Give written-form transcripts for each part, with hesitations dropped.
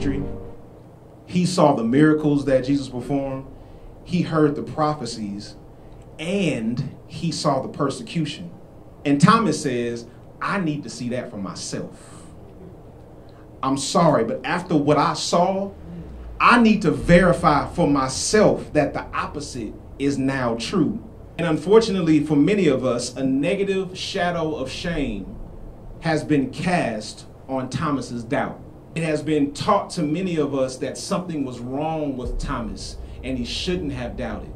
ministry. He saw the miracles that Jesus performed. He heard the prophecies, and he saw the persecution. And Thomas says, I need to see that for myself. I'm sorry, but after what I saw, I need to verify for myself that the opposite is now true. And unfortunately, for many of us, a negative shadow of shame has been cast on Thomas's doubt. It has been taught to many of us that something was wrong with Thomas and he shouldn't have doubted.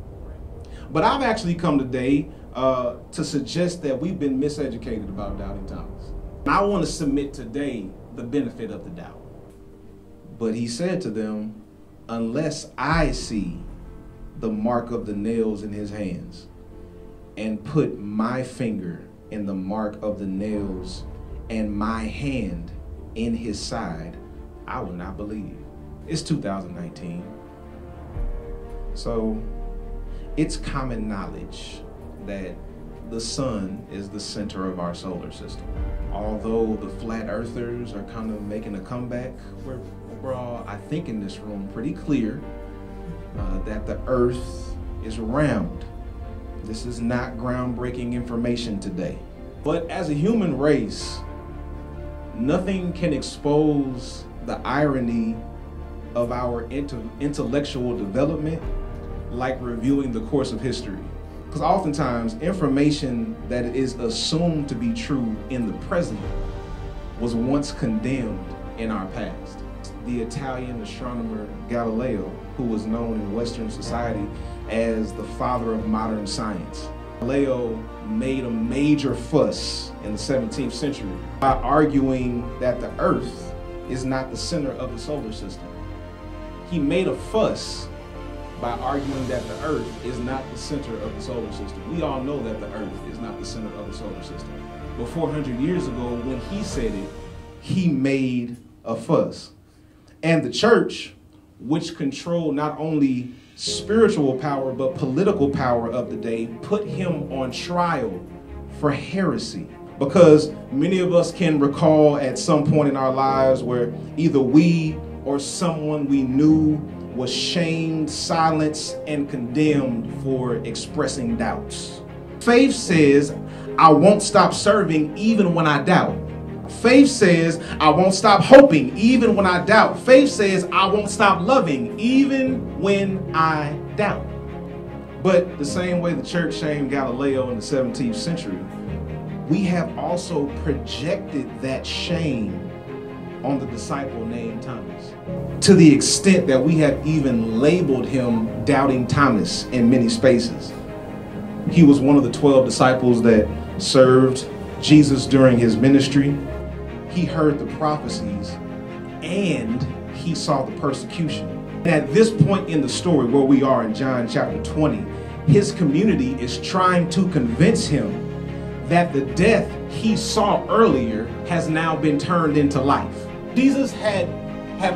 But I've actually come today to suggest that we've been miseducated about doubting Thomas. And I want to submit today the benefit of the doubt. But he said to them, unless I see the mark of the nails in his hands and put my finger in the mark of the nails and my hand in his side, I will not believe. It's 2019. So it's common knowledge that the sun is the center of our solar system. Although the flat earthers are kind of making a comeback, we're all, I think in this room, pretty clear that the earth is round. This is not groundbreaking information today. But as a human race, nothing can expose the irony of our intellectual development like reviewing the course of history. Because oftentimes, information that is assumed to be true in the present was once condemned in our past. The Italian astronomer Galileo, who was known in Western society as the father of modern science, Galileo made a major fuss in the 17th century by arguing that the Earth is not the center of the solar system. He made a fuss by arguing that the Earth is not the center of the solar system. We all know that the Earth is not the center of the solar system. But 400 years ago, when he said it, he made a fuss. And the church, which controlled not only spiritual power, but political power of the day, put him on trial for heresy. Because many of us can recall at some point in our lives where either we or someone we knew was shamed, silenced, and condemned for expressing doubts. Faith says, I won't stop serving even when I doubt. Faith says, I won't stop hoping even when I doubt. Faith says, I won't stop loving even when I doubt. But the same way the church shamed Galileo in the 17th century, we have also projected that shame on the disciple named Thomas, to the extent that we have even labeled him Doubting Thomas in many spaces. He was one of the 12 disciples that served Jesus during his ministry. He heard the prophecies and he saw the persecution. And at this point in the story where we are in John chapter 20, his community is trying to convince him that the death he saw earlier has now been turned into life. Jesus had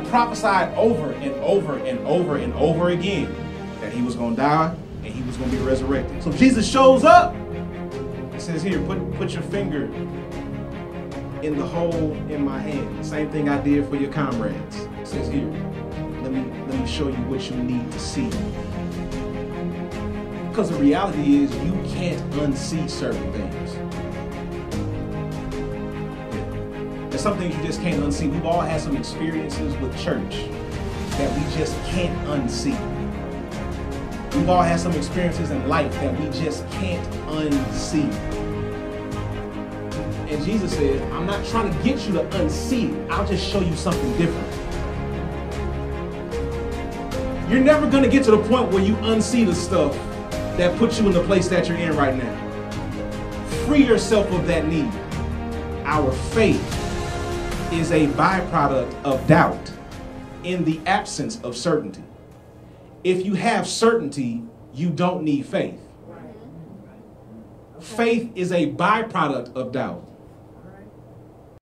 prophesied over and over and over and over again that he was going to die and he was going to be resurrected. So Jesus shows up and says, here, put your finger in the hole in my hand. Same thing I did for your comrades. He says, here, let me show you what you need to see. Because the reality is you can't unsee certain things. There's some things you just can't unsee. We've all had some experiences with church that we just can't unsee. We've all had some experiences in life that we just can't unsee. And Jesus said, I'm not trying to get you to unsee it. I'll just show you something different. You're never going to get to the point where you unsee the stuff that puts you in the place that you're in right now. Free yourself of that need. Our faith is a byproduct of doubt in the absence of certainty. If you have certainty, you don't need faith. Faith is a byproduct of doubt.